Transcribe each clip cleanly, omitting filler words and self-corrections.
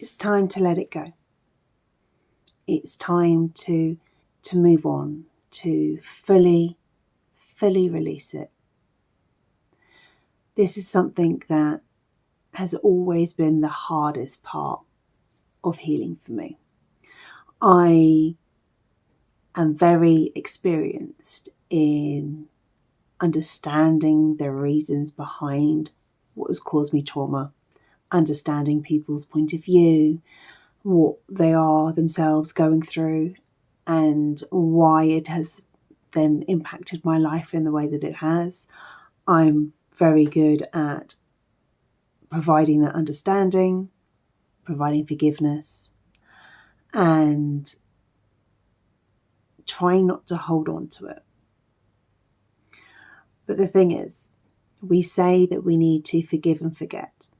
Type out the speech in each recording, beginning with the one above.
It's time to let it go. It's time to move on, to fully release it. This is something that has always been the hardest part of healing for me. I am very experienced in understanding the reasons behind what has caused me trauma, understanding people's point of view, what they are themselves going through, and why it has then impacted my life in the way that it has. I'm very good at providing that understanding, providing forgiveness, and trying not to hold on to it. But the thing is, we say that we need to forgive and forget.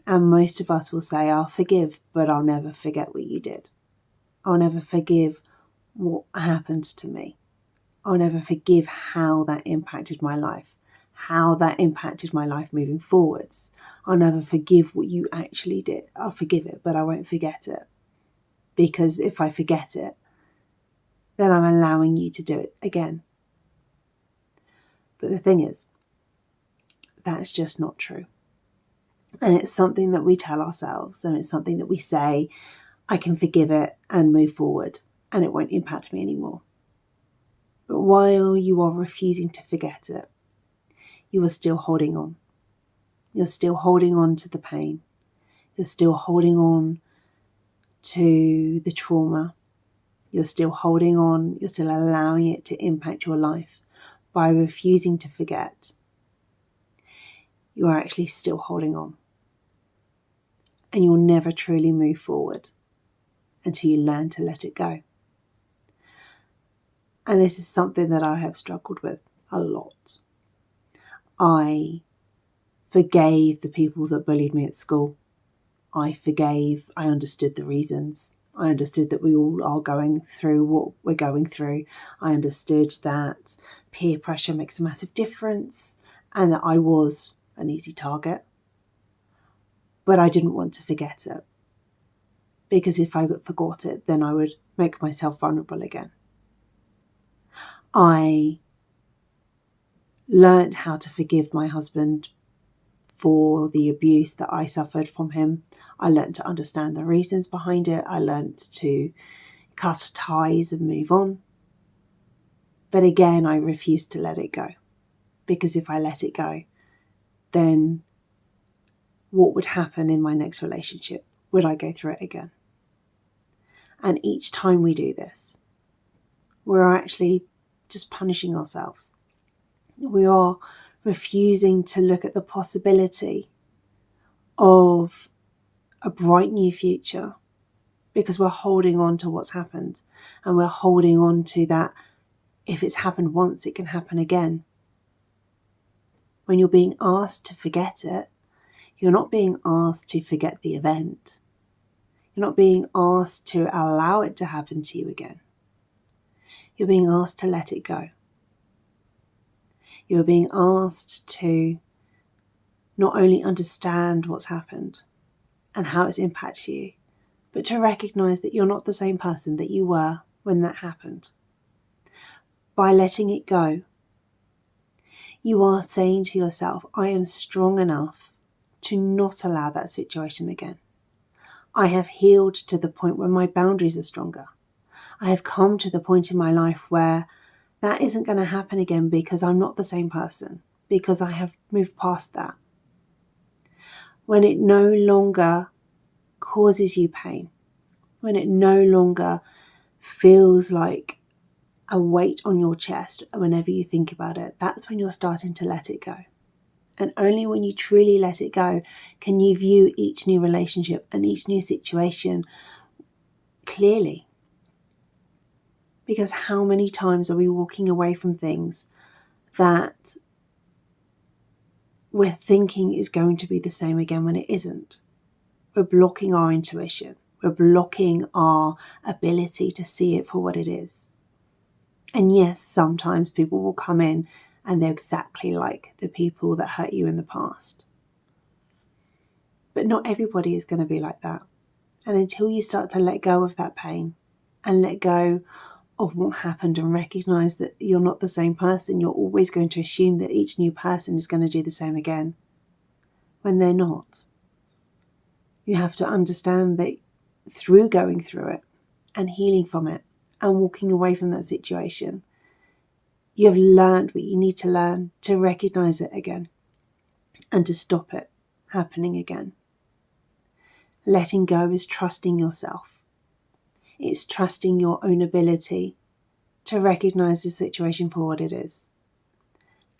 And most of us will say, I'll forgive, but I'll never forget what you did. I'll never forgive what happened to me. I'll never forgive how that impacted my life, how that impacted my life moving forwards. I'll never forgive what you actually did. I'll forgive it, but I won't forget it. Because if I forget it, then I'm allowing you to do it again. But the thing is, that's just not true. And it's something that we tell ourselves, and it's something that we say, I can forgive it and move forward, and it won't impact me anymore. But while you are refusing to forget it, you are still holding on. You're still holding on to the pain. You're still holding on to the trauma. You're still holding on. You're still allowing it to impact your life. By refusing to forget, you are actually still holding on. And you'll never truly move forward until you learn to let it go. And this is something that I have struggled with a lot. I forgave the people that bullied me at school. I understood the reasons. I understood that we all are going through what we're going through. I understood that peer pressure makes a massive difference and that I was an easy target. But I didn't want to forget it. Because if I forgot it, then I would make myself vulnerable again. I learned how to forgive my husband for the abuse that I suffered from him. I learned to understand the reasons behind it. I learned to cut ties and move on. But again, I refused to let it go. Because if I let it go, then what would happen in my next relationship? Would I go through it again? And each time we do this, we're actually just punishing ourselves. We are refusing to look at the possibility of a bright new future because we're holding on to what's happened, and we're holding on to that if it's happened once, it can happen again. When you're being asked to forget it, you're not being asked to forget the event. You're not being asked to allow it to happen to you again. You're being asked to let it go. You're being asked to not only understand what's happened and how it's impacted you, but to recognise that you're not the same person that you were when that happened. By letting it go, you are saying to yourself, I am strong enough to not allow that situation again. I have healed to the point where my boundaries are stronger. I have come to the point in my life where that isn't going to happen again because I'm not the same person, because I have moved past that. When it no longer causes you pain, when it no longer feels like a weight on your chest whenever you think about it, that's when you're starting to let it go. And only when you truly let it go can you view each new relationship and each new situation clearly. Because how many times are we walking away from things that we're thinking is going to be the same again when it isn't? We're blocking our intuition. We're blocking our ability to see it for what it is. And yes, sometimes people will come in and they're exactly like the people that hurt you in the past. But not everybody is going to be like that. And until you start to let go of that pain and let go of what happened and recognise that you're not the same person, you're always going to assume that each new person is going to do the same again, when they're not. You have to understand that through going through it and healing from it and walking away from that situation, you have learned what you need to learn to recognise it again and to stop it happening again. Letting go is trusting yourself. It's trusting your own ability to recognise the situation for what it is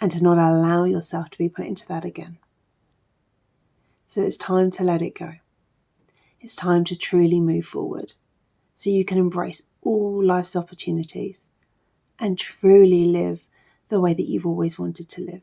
and to not allow yourself to be put into that again. So it's time to let it go. It's time to truly move forward so you can embrace all life's opportunities and truly live the way that you've always wanted to live.